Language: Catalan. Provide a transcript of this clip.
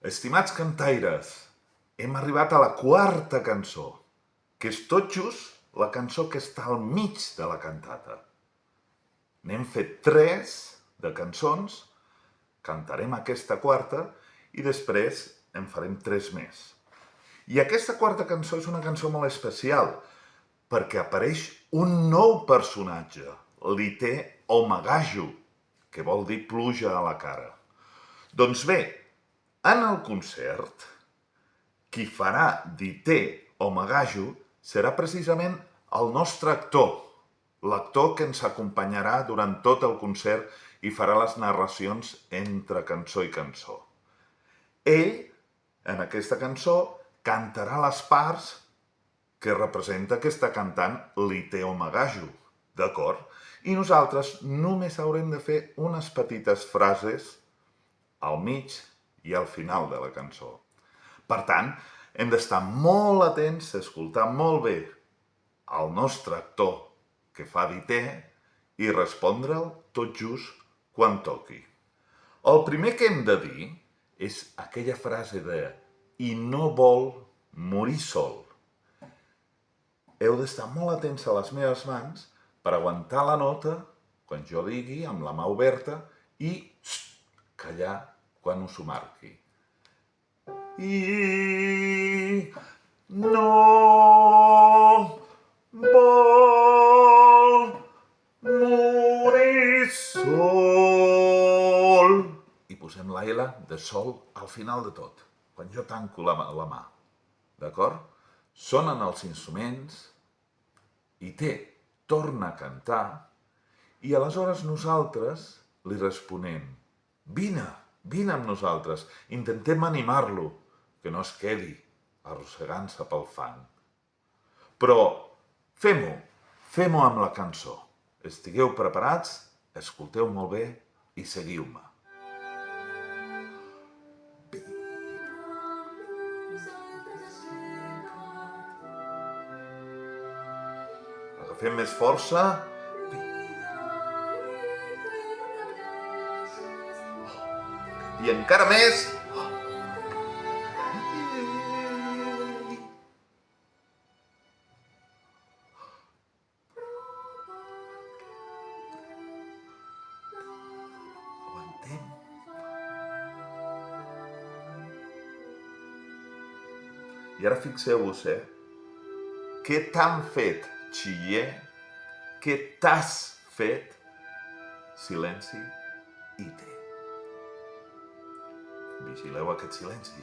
Estimats cantaires, hem arribat a la quarta cançó, que és tot just la cançó que està al mig de la cantata. N'hem fet 3 de cançons, cantarem aquesta quarta i després en farem 3 més. I aquesta quarta cançó és una cançó molt especial, perquè apareix un nou personatge, l'Ité Omagaju, que vol dir pluja a la cara. Doncs bé, en el concert, qui farà d'Ité Omagaju serà precisament el nostre actor, l'actor que ens acompanyarà durant tot el concert i farà les narracions entre cançó i cançó. Ell, en aquesta cançó, cantarà les parts que representa que està cantant l'Ité Omagaju, d'acord? I nosaltres només haurem de fer unes petites frases al mig i al final de la cançó. Per tant, hem d'estar molt atents, escoltar molt bé el nostre actor que fa d'Ité i respondre'l tot just quan toqui. El primer que hem de dir és aquella frase de «i no vol morir sol». Heu d'estar molt atents a les meves mans per aguantar la nota quan jo digui amb la mà oberta i callar quan us ho marqui. I no vol morir sol. I posem la L de sol al final de tot, quan jo tanco la mà. D'acord? Sonen els instruments, Ité torna a cantar i aleshores nosaltres li responem «Vine, vine amb nosaltres, intentem animar-lo, que no es quedi arrossegant-se pel fang». Però fem-ho amb la cançó. Estigueu preparats, escolteu molt bé i seguiu-me. Agafem més força. I encara més. Aguantem. I ara fixeu-vos, què t'han fet, Xiller? Què t'has fet? Silenci, Ité. Vigileu aquest silenci,